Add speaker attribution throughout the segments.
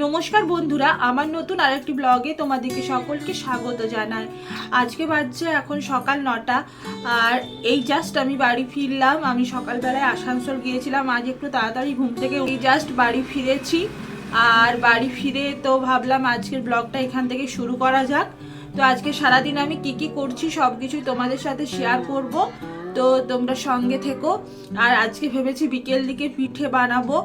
Speaker 1: নমস্কার বন্ধুরা, আমার নতুন আরেকটি ব্লগে তোমাদেরকে সকলকে স্বাগত জানাই। আজকে বাজছে এখন সকাল 9টা, আর এই জাস্ট আমি বাড়ি ফিরলাম। আমি সকালবেলায় আসানসোল গিয়েছিলাম, আজ একটু তাড়াতাড়ি ঘুম থেকে এই জাস্ট বাড়ি ফিরেছি। আর বাড়ি ফিরে তো ভাবলাম আজকের ব্লগটা এখান থেকে শুরু করা যাক। তো আজকে সারাদিন আমি কি করছি সব কিছুই তোমাদের সাথে শেয়ার করব, তো তোমরা সঙ্গে থেকো। আর আজকে ভেবেছি বিকেল দিকে পিঠে বানাবো,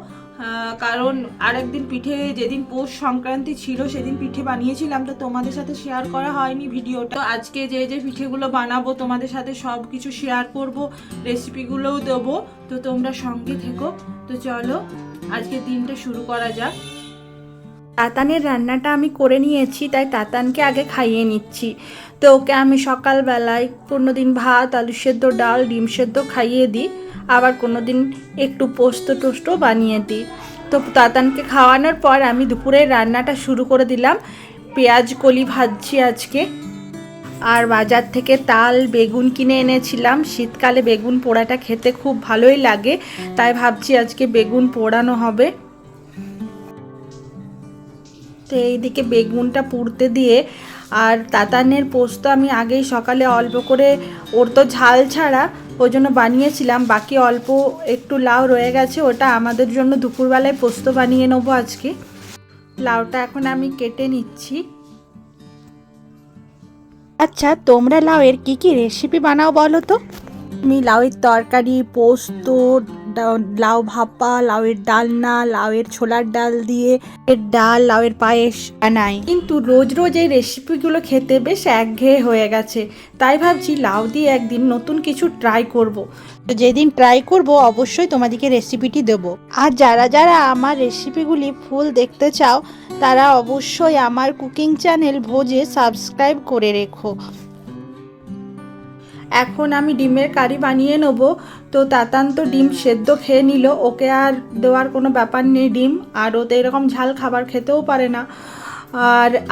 Speaker 1: কারণ আরেকদিন পিঠে, যেদিন পৌষ সংক্রান্তি ছিল সেদিন পিঠে বানিয়েছিলাম, তো তোমাদের সাথে শেয়ার করা হয়নি ভিডিওটা। তো আজকে যে পিঠেগুলো বানাবো তোমাদের সাথে সব কিছু শেয়ার করব, রেসিপিগুলোও দেবো, তো তোমরা সঙ্গে থেকো। তো চলো আজকে দিনটা শুরু করা যাক। তাতানের রান্নাটা আমি করে নিয়েছি, তাই তাতানকে আগে খাইয়ে নিচ্ছি। তো ওকে আমি সকালবেলায় কোনো দিন ভাত, আলু সেদ্ধ, ডাল, ডিম সেদ্ধ খাইয়ে দিই, আবার কোনো দিন একটু পোস্ত টোস্টও বানিয়ে দিই। তো তাতানকে খাওয়ানোর পর আমি দুপুরের রান্নাটা শুরু করে দিলাম। পেঁয়াজ কলি ভাজছি আজকে। আর বাজার থেকে তাল বেগুন কিনে এনেছিলাম, শীতকালে বেগুন পোড়াটা খেতে খুব ভালোই লাগে, তাই ভাবছি আজকে বেগুন পোড়ানো হবে। তো এইদিকে বেগুনটা পুড়তে দিয়ে, আর তাতানের পোস্ত আমি আগেই সকালে অল্প করে, ওর তো ঝাল ছাড়া ওই জন্য বানিয়েছিলাম, বাকি অল্প একটু লাউ রয়ে গেছে, ওটা আমাদের জন্য দুপুরবেলায় পোস্ত বানিয়ে নেবো আজকে। লাউটা এখন আমি কেটে নিচ্ছি। আচ্ছা, তোমরা লাউয়ের কি রেসিপি বানাও বলো তো? আমি লাউয়ের তরকারি, পোস্ত, লাউ ভাপা, লাউয়ের ডালনা, লাউয়ের ছোলার ডাল দিয়ে এর ডাল, লাউয়ের পায়েস বানাই, কিন্তু রোজ রোজ এই রেসিপিগুলো খেতে বেশ একঘেয়ে হয়ে গেছে, তাই ভাবছি লাউ দিয়ে একদিন নতুন কিছু ট্রাই করব। তো যেদিন ট্রাই করব অবশ্যই তোমাদেরকে রেসিপিটি দেবো। আর যারা যারা আমার রেসিপিগুলি ফুল দেখতে চাও তারা অবশ্যই আমার কুকিং চ্যানেল ভোজে সাবস্ক্রাইব করে রেখো। এখন আমি ডিমের কারি বানিয়ে নেব। তো তাতান তো ডিম সেদ্ধ খেয়ে নিল, ওকে আর দেওয়ার কোনো ব্যাপার নেই ডিম, আর ও তো এরকম ঝাল খাবার খেতেও পারে না।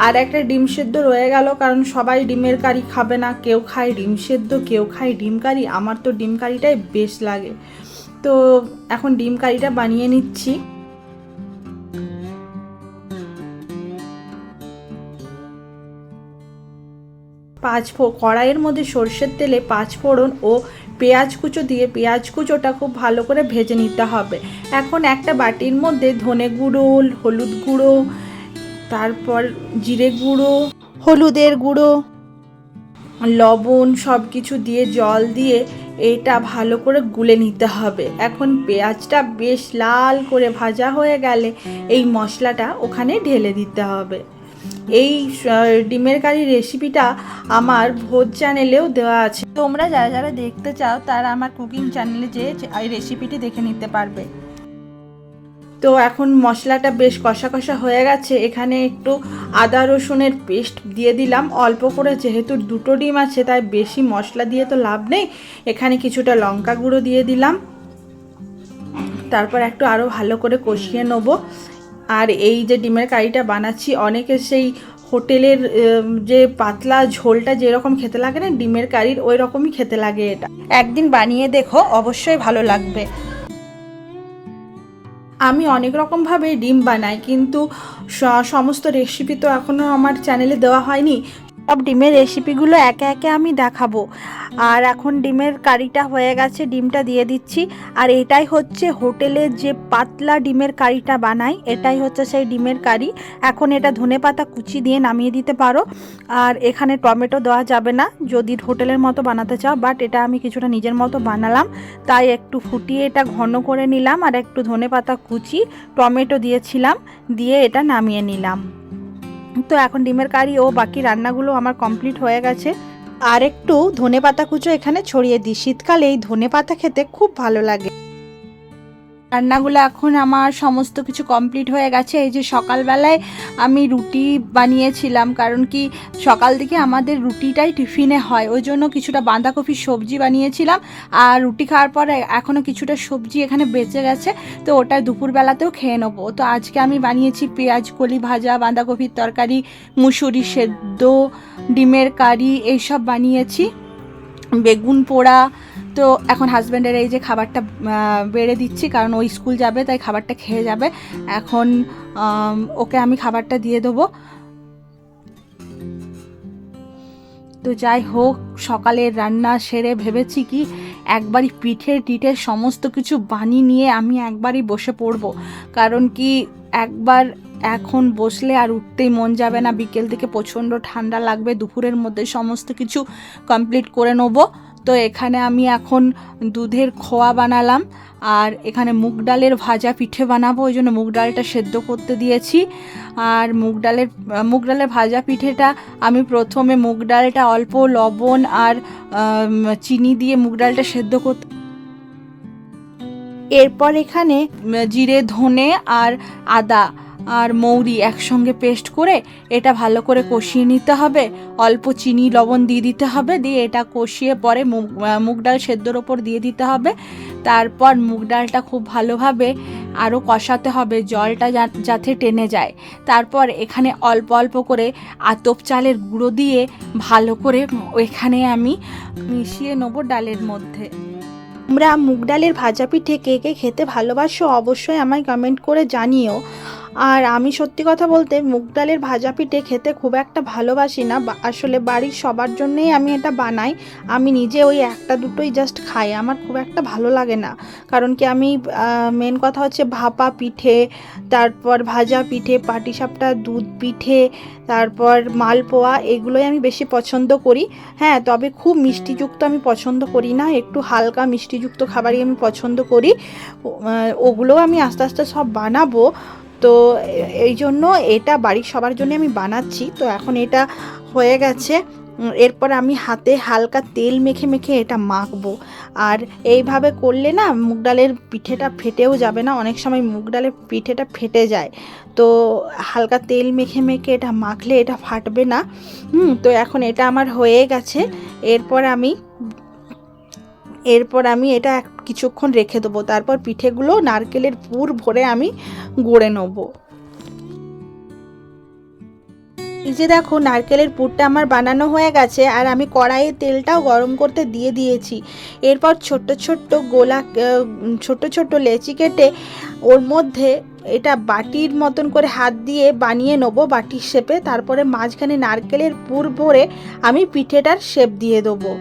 Speaker 1: আর একটা ডিম সেদ্ধ রয়ে গেল, কারণ সবাই ডিমের কারি খাবে না, কেউ খায় ডিম সেদ্ধ, কেউ খায় ডিম কারি। আমার তো ডিম কারিটাই বেশ লাগে, তো এখন ডিম কারিটা বানিয়ে নিচ্ছি। কড়াইয়ের মধ্যে সর্ষের তেলে 5 ফোড়ন ও পেঁয়াজ কুচো দিয়ে পেঁয়াজ কুচোটা খুব ভালো করে ভেজে নিতে হবে। এখন একটা বাটির মধ্যে ধনে গুঁড়ো, হলুদ গুঁড়ো, তারপর জিরে গুঁড়ো, হলুদের গুঁড়ো, লবণ সব কিছু দিয়ে জল দিয়ে এটা ভালো করে গুলে নিতে হবে। এখন পেঁয়াজটা বেশ লাল করে ভাজা হয়ে গেলে এই মশলাটা ওখানে ঢেলে দিতে হবে। এই ডিমের কারি রেসিপিটা আমার ভোজ চ্যানেলেও দেওয়া আছে, তোমরা যারা যারা দেখতে চাও তারা আমার কুকিং চ্যানেলে যেয়ে এই রেসিপিটি দেখে নিতে পারবে। তো এখন মশলাটা বেশ কষা কষা হয়ে গেছে, এখানে একটু আদা রসুনের পেস্ট দিয়ে দিলাম অল্প করে, যেহেতু 2টো ডিম আছে তাই বেশি মশলা দিয়ে তো লাভ নেই। এখানে কিছুটা লঙ্কা গুঁড়ো দিয়ে দিলাম, তারপর একটু আরও ভালো করে কষিয়ে নেব। আর এই যে ডিমের কারিটা বানাচ্ছি, অনেকে সেই হোটেলের যে পাতলা ঝোলটা যেরকম খেতে লাগে না ডিমের কারির, ওই রকমই খেতে লাগে। এটা একদিন বানিয়ে দেখো, অবশ্যই ভালো লাগবে। আমি অনেক রকমভাবে ডিম বানাই, কিন্তু সমস্ত রেসিপি তো এখনও আমার চ্যানেলে দেওয়া হয়নি, সব ডিমের রেসিপিগুলো একে একে আমি দেখাবো। আর এখন ডিমের কারিটা হয়ে গেছে, ডিমটা দিয়ে দিচ্ছি। আর এটাই হচ্ছে হোটেলের যে পাতলা ডিমের কারিটা বানাই, এটাই হচ্ছে সেই ডিমের কারি। এখন এটা ধনেপাতা কুচি দিয়ে নামিয়ে দিতে পারো, আর এখানে টমেটো দেওয়া যাবে না যদি হোটেলের মতো বানাতে চাও, বাট এটা আমি কিছুটা নিজের মতো বানালাম, তাই একটু ফুটিয়ে এটা ঘন করে নিলাম, আর একটু ধনেপাতা কুচি, টমেটো দিয়েছিলাম, দিয়ে এটা নামিয়ে নিলাম। তো এখন ডিমের কারি ও বাকি রান্নাগুলো আমার কমপ্লিট হয়ে গেছে। আর একটু ধনেপাতা কুচো এখানে ছড়িয়ে দিই, শীতকালে এই ধনেপাতা খেতে খুব ভালো লাগে। রান্নাগুলো এখন আমার সমস্ত কিছু কমপ্লিট হয়ে গেছে। এই যে সকালবেলায় আমি রুটি বানিয়েছিলাম, কারণ কি সকাল থেকে আমাদের রুটিটাই টিফিনে হয়, ওই জন্য কিছুটা বাঁধাকপির সবজি বানিয়েছিলাম। আর রুটি খাওয়ার পরে এখনও কিছুটা সবজি এখানে বেঁচে গেছে, তো ওটা দুপুরবেলাতেও খেয়ে নেবো। তো আজকে আমি বানিয়েছি পেঁয়াজ কলি ভাজা, বাঁধাকপির তরকারি, মুসুরি সেদ্ধ, ডিমের কারি, এইসব বানিয়েছি, বেগুন পোড়া, তো এখন হাজব্যান্ডের এই যে খাবারটা বেড়ে দিচ্ছি, কারণ ওই স্কুল যাবে তাই খাবারটা খেয়ে যাবে। এখন ওকে আমি খাবারটা দিয়ে দেবো। তো যাই হোক, সকালের রান্না সেরে ভেবেছি কি একবারই পিঠের সমস্ত কিছু বানিয়ে নিয়ে আমি একবারই বসে পড়ব, কারণ কি একবার এখন বসলে আর উঠতেই মন যাবে না। বিকেল থেকে প্রচণ্ড ঠান্ডা লাগবে, দুপুরের মধ্যে সমস্ত কিছু কমপ্লিট করে নেব। তো এখানে আমি এখন দুধের খোয়া বানালাম, আর এখানে মুগ ডালের ভাজা পিঠে বানাবো, ওই জন্য মুগ ডালটা সেদ্ধ করতে দিয়েছি। আর মুগ ডালের ভাজা পিঠেটা আমি প্রথমে মুগ ডালটা অল্প লবণ আর চিনি দিয়ে মুগ ডালটা সেদ্ধ করতে, এরপর এখানে জিরে ধনে আর আদা আর মৌরি একসঙ্গে পেস্ট করে এটা ভালো করে কষিয়ে নিতে হবে। অল্প চিনি লবণ দিয়ে দিতে হবে, দিয়ে এটা কষিয়ে পরে মুগ ডাল সেদ্ধর ওপর দিয়ে দিতে হবে। তারপর মুগ ডালটা খুব ভালোভাবে আরও কষাতে হবে, জলটা যাতে টেনে যায়। তারপর এখানে অল্প অল্প করে আতপ চালের গুঁড়ো দিয়ে ভালো করে এখানে আমি মিশিয়ে নেবো ডালের মধ্যে। তোমরা মুগ ডালের ভাজা পিঠে কে কে খেতে ভালোবাসো অবশ্যই আমায় কমেন্ট করে জানিও। আর আমি সত্যি কথা বলতে মুগ ডালের ভাজা পিঠে খেতে খুব একটা ভালোবাসি না, আসলে বাড়ির সবার জন্যেই আমি এটা বানাই। আমি নিজে ওই একটা দুটোই জাস্ট খাই, আমার খুব একটা ভালো লাগে না। কারণ কি আমি মেন কথা হচ্ছে ভাপা পিঠে, তারপর ভাজা পিঠে, পাটিসাপটা, দুধ পিঠে, তারপর মালপোয়া, এগুলোই আমি বেশি পছন্দ করি। হ্যাঁ, তবে খুব মিষ্টিযুক্ত আমি পছন্দ করি না, একটু হালকা মিষ্টিযুক্ত খাবারই আমি পছন্দ করি। ওগুলোও আমি আস্তে আস্তে সব বানাবো। তো এই জন্য এটা বাড়ির সবার জন্য আমি বানাচ্ছি। তো এখন এটা হয়ে গেছে, এরপর আমি হাতে হালকা তেল মেখে মেখে এটা মাখবো। আর এইভাবে করলে না মুগ ডালের পিঠেটা ফেটেও যাবে না, অনেক সময় মুগ ডালের পিঠেটা ফেটে যায়। তো হালকা তেল মেখে মেখে এটা মাখলে এটা ফাটবে না। তো এখন এটা আমার হয়ে গেছে। এরপর আমি এটা কিছুক্ষণ রেখে দেবো, তারপর পিঠেগুলো নারকেলের পুর ভরে আমি গড়ে নেব। এই যে দেখো, নারকেলের পুরটা আমার বানানো হয়ে গেছে, আর আমি কড়াইয়ে তেলটাও গরম করতে দিয়ে দিয়েছি। এরপর ছোট্ট ছোট্ট লেচি কেটে ওর মধ্যে এটা বাটির মতন করে হাত দিয়ে বানিয়ে নেবো, বাটির শেপে। তারপরে মাঝখানে নারকেলের পুর ভরে আমি পিঠেটার শেপ দিয়ে দেবো।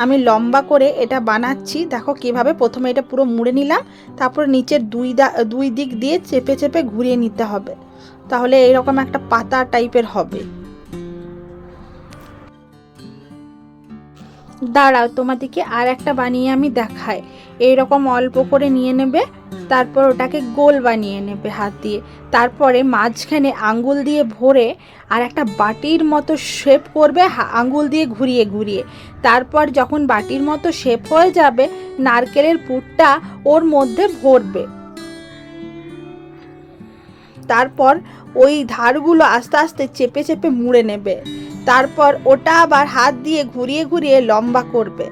Speaker 1: আমি লম্বা করে এটা বানাচ্ছি, দেখো কিভাবে। প্রথমে এটা পুরো মুড়ে নিলাম, তারপর নিচের দুই দিক দিয়ে চেপে চেপে ঘুরিয়ে নিতে হবে, তাহলে এইরকম একটা পাতা টাইপের হবে। দাঁড়াও, তোমাদেরকে আর একটা বানিয়ে আমি দেখাই। এইরকম অল্প করে নিয়ে নেবে, তারপর ওটাকে গোল বানিয়ে নেবে হাত দিয়ে, তারপরে মাঝখানে আঙ্গুল দিয়ে ভরে আর একটা বাটির মতো শেপ করবে আঙ্গুল দিয়ে ঘুরিয়ে ঘুরিয়ে। তারপর যখন বাটির মতো শেপ হয়ে যাবে, নারকেলের পুরটা ওর মধ্যে ভরবে। তারপর ওই ধারগুলো আস্তে আস্তে চেপে চেপে মুড়ে নেবে। তারপর ওটা আবার হাত দিয়ে ঘুরিয়ে ঘুরিয়ে লম্বা করবে।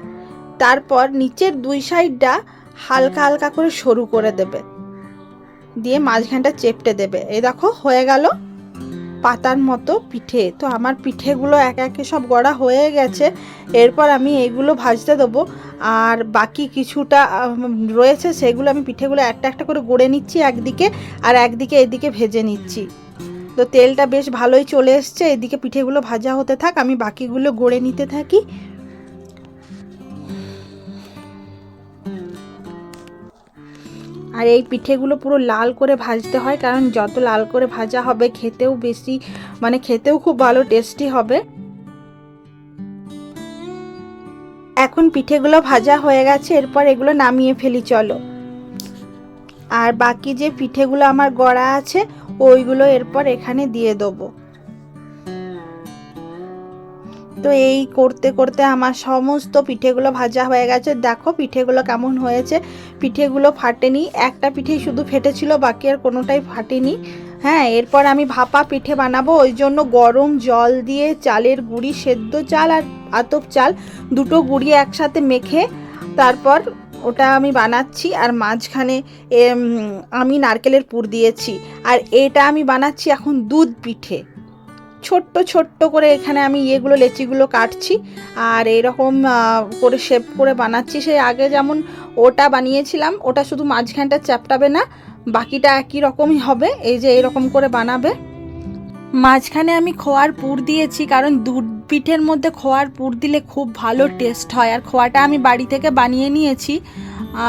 Speaker 1: তারপর নিচের দুই সাইডটা হালকা হালকা করে সরু করে দেবে, দিয়ে মাঝখানটা চেপটে দেবে। এই দেখো হয়ে গেল পাতার মতো পিঠে। তো আমার পিঠেগুলো একে একে সব গড়া হয়ে গেছে। এরপর আমি এগুলো ভাজতে দেবো, আর বাকি কিছুটা রয়েছে সেগুলো আমি পিঠেগুলো একটা একটা করে গড়ে নিচ্ছি একদিকে, আর একদিকে এদিকে ভেজে নিচ্ছি। তো তেলটা বেশ ভালোই চলে এসছে, এদিকে পিঠেগুলো ভাজা হতে থাক, আমি বাকিগুলো গড়ে নিতে থাকি। আর এই পিঠেগুলো পুরো লাল করে ভাজতে হয়, কারণ যত লাল করে ভাজা হবে খেতেও খুব ভালো টেস্টি হবে। এখন পিঠেগুলো ভাজা হয়ে গেছে, এরপর এগুলো নামিয়ে ফেলি চলো। আর বাকি যে পিঠেগুলো আমার গড়া আছে ওইগুলো এরপর এখানে দিয়ে দেবো। তো এই করতে করতে আমার সমস্ত পিঠেগুলো ভাজা হয়ে গেছে। দেখো পিঠেগুলো কেমন হয়েছে, পিঠেগুলো ফাটেনি, একটা পিঠেই শুধু ফেটেছিল, বাকি আর কোনোটাই ফাটেনি। হ্যাঁ, এরপর আমি ভাপা পিঠে বানাবো, ওই জন্য গরম জল দিয়ে চালের গুঁড়ি, সেদ্ধ চাল আর আতপ চাল দুটো গুঁড়ি একসাথে মেখে তারপর ওটা আমি বানাচ্ছি। আর মাঝখানে আমি নারকেলের পুর দিয়েছি। আর এটা আমি বানাচ্ছি এখন দুধ পিঠে, ছোট্ট ছোট্ট করে এখানে আমি ইয়েগুলো লেচিগুলো কাটছি আর এইরকম করে শেপ করে বানাচ্ছি। সেই আগে যেমন ওটা বানিয়েছিলাম, ওটা শুধু মাঝখানটা চ্যাপটাবে না, বাকিটা একই রকমই হবে। এই যে এরকম করে বানাবে। মাঝখানে আমি খোয়ার পুর দিয়েছি, কারণ দুধ পিঠের মধ্যে খোয়ার পুর দিলে খুব ভালো টেস্ট হয়। আর খোয়াটা আমি বাড়ি থেকে বানিয়ে নিয়েছি।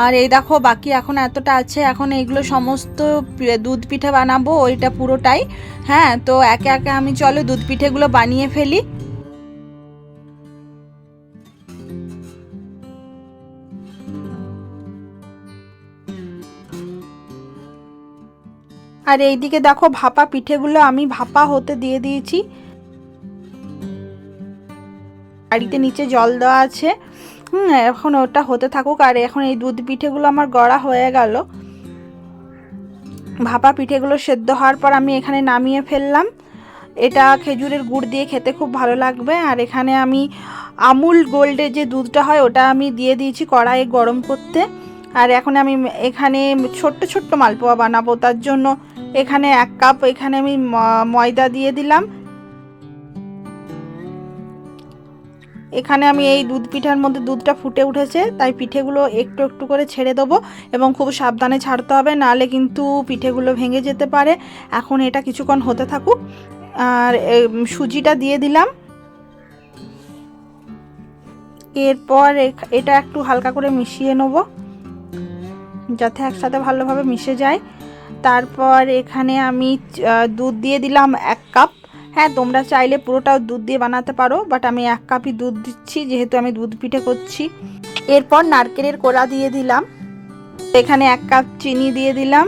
Speaker 1: আর এই দেখো বাকি এখন এতটা আছে, এখন এইগুলো সমস্ত দুধ পিঠে বানাবো, ওইটা পুরোটাই। হ্যাঁ, তো একে একে আমি চলো দুধ পিঠেগুলো বানিয়ে ফেলি। আর এইদিকে দেখো ভাপা পিঠেগুলো আমি ভাপা হতে দিয়ে দিয়েছি। বাড়িতে নিচে জল দেওয়া আছে। এখন ওটা হতে থাকুক। আর এখন এই দুধ পিঠেগুলো আমার গড়া হয়ে গেল। ভাপা পিঠেগুলো সেদ্ধ হওয়ার পর আমি এখানে নামিয়ে ফেললাম। এটা খেজুরের গুড় দিয়ে খেতে খুব ভালো লাগবে। আর এখানে আমি আমুল গোল্ডের যে দুধটা হয় ওটা আমি দিয়ে দিয়েছি কড়াইয়ে গরম করতে। আর এখন আমি এখানে ছোট্ট ছোট্ট মালপোয়া বানাবো, তার জন্য এখানে 1 কাপ এখানে আমি ময়দা দিয়ে দিলাম। এখানে আমি এই দুধ পিঠার মধ্যে দুধটা ফুটে উঠেছে, তাই পিঠেগুলো একটু একটু করে ছেড়ে দেবো এবং খুব সাবধানে ছাড়তে হবে, নাহলে কিন্তু পিঠেগুলো ভেঙে যেতে পারে। এখন এটা কিছুক্ষণ হতে থাকুক। আর সুজিটা দিয়ে দিলাম। এরপর এটা একটু হালকা করে মিশিয়ে নেব যাতে একসাথে ভালোভাবে মিশে যায়। তারপর এখানে আমি দুধ দিয়ে দিলাম 1 কাপ। হ্যাঁ, তোমরা চাইলে পুরোটাও দুধ দিয়ে বানাতে পারো, বাট আমি 1 কাপই দুধ দিচ্ছি যেহেতু আমি দুধ পিঠে করছি। এরপর নারকেলের কোড়া দিয়ে দিলাম। এখানে 1 কাপ চিনি দিয়ে দিলাম।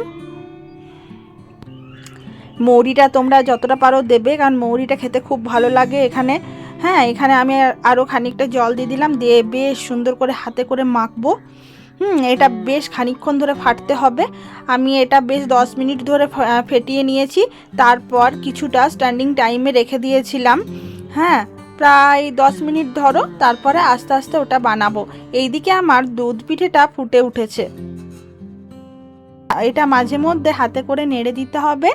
Speaker 1: মৌরিটা তোমরা যতটা পারো দেবে, কারণ মৌরিটা খেতে খুব ভালো লাগে এখানে। হ্যাঁ, এখানে আমি আরও খানিকটা জল দিয়ে দিলাম, দিয়ে বেশ সুন্দর করে হাতে করে মাখবো। এটা বেশ খানিকক্ষণ ধরে ফাটতে হবে। আমি এটা বেশ 10 মিনিট ধরে ফেটিয়ে নিয়েছি। তারপর কিছুটা স্ট্যান্ডিং টাইমে রেখে দিয়েছিলাম। হ্যাঁ, প্রায় 10 মিনিট ধরো, তারপরে আস্তে আস্তে ওটা বানাবো। এইদিকে আমার দুধ পিঠেটা ফুটে উঠেছে। এটা মাঝে মধ্যে হাতে করে নেড়ে দিতে হবে,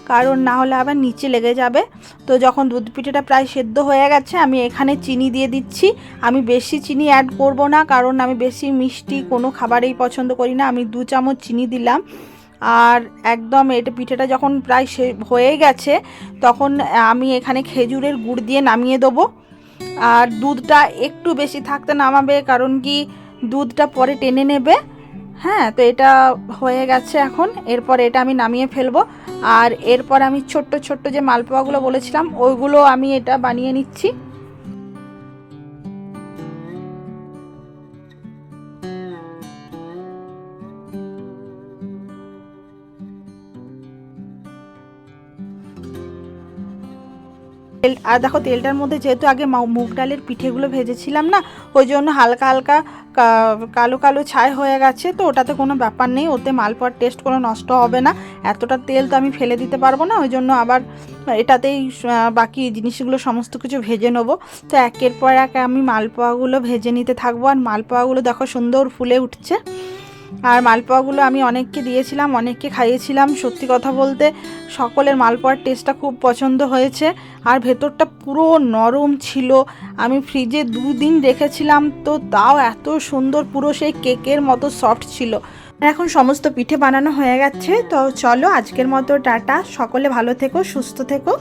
Speaker 1: কারণ না হলে আবার নিচে লেগে যাবে। তো যখন দুধ পিঠেটা প্রায় সেদ্ধ হয়ে গেছে, আমি এখানে চিনি দিয়ে দিচ্ছি। আমি বেশি চিনি অ্যাড করব না, কারণ আমি বেশি মিষ্টি কোনো খাবারেই পছন্দ করি না। আমি 2 চামচ চিনি দিলাম। আর একদম এটা পিঠেটা যখন প্রায় হয়ে গেছে, তখন আমি এখানে খেজুরের গুড় দিয়ে নামিয়ে দেবো। আর দুধটা একটু বেশি থাকতে নামাবে, কারণ কি দুধটা পরে টেনে নেবে। হ্যাঁ, তো এটা হয়ে গেছে এখন। এরপর এটা আমি নামিয়ে ফেলবো। আর এরপর আমি ছোট্ট ছোট্ট যে মালপোয়াগুলো বলেছিলাম ওইগুলো আমি এটা বানিয়ে নিচ্ছি। আর দেখো তেলটার মধ্যে যেহেতু আগে মুগ ডালের পিঠেগুলো ভেজেছিলাম না, ওই জন্য হালকা হালকা কালো কালো ছাই হয়ে গেছে। তো ওটাতে কোনো ব্যাপার নেই, ওতে মালপোয়ার টেস্ট কোনো নষ্ট হবে না। এতটা তেল তো আমি ফেলে দিতে পারবো না, ওই জন্য আবার এটাতেই বাকি জিনিসগুলো সমস্ত কিছু ভেজে নেবো। তো একের পর এক আমি মালপোয়াগুলো ভেজে নিতে থাকবো। আর মালপোয়াগুলো দেখো সুন্দর ফুলে উঠছে। আর মালপোয়াগুলো আমি অনেককে দিয়েছিলাম, অনেককে খাইয়েছিলাম। সত্যি কথা বলতে সকলের মালপোয়ার টেস্টটা খুব পছন্দ হয়েছে। আর ভেতরটা পুরো নরম ছিল। আমি ফ্রিজে 2 দিন রেখেছিলাম, তো তাও এত সুন্দর, পুরো সেই কেকের মতো সফট ছিল। এখন সমস্ত পিঠে বানানো হয়ে গেছে। তো চলো আজকের মতো টাটা, সকলে ভালো থেকো, সুস্থ থেকো।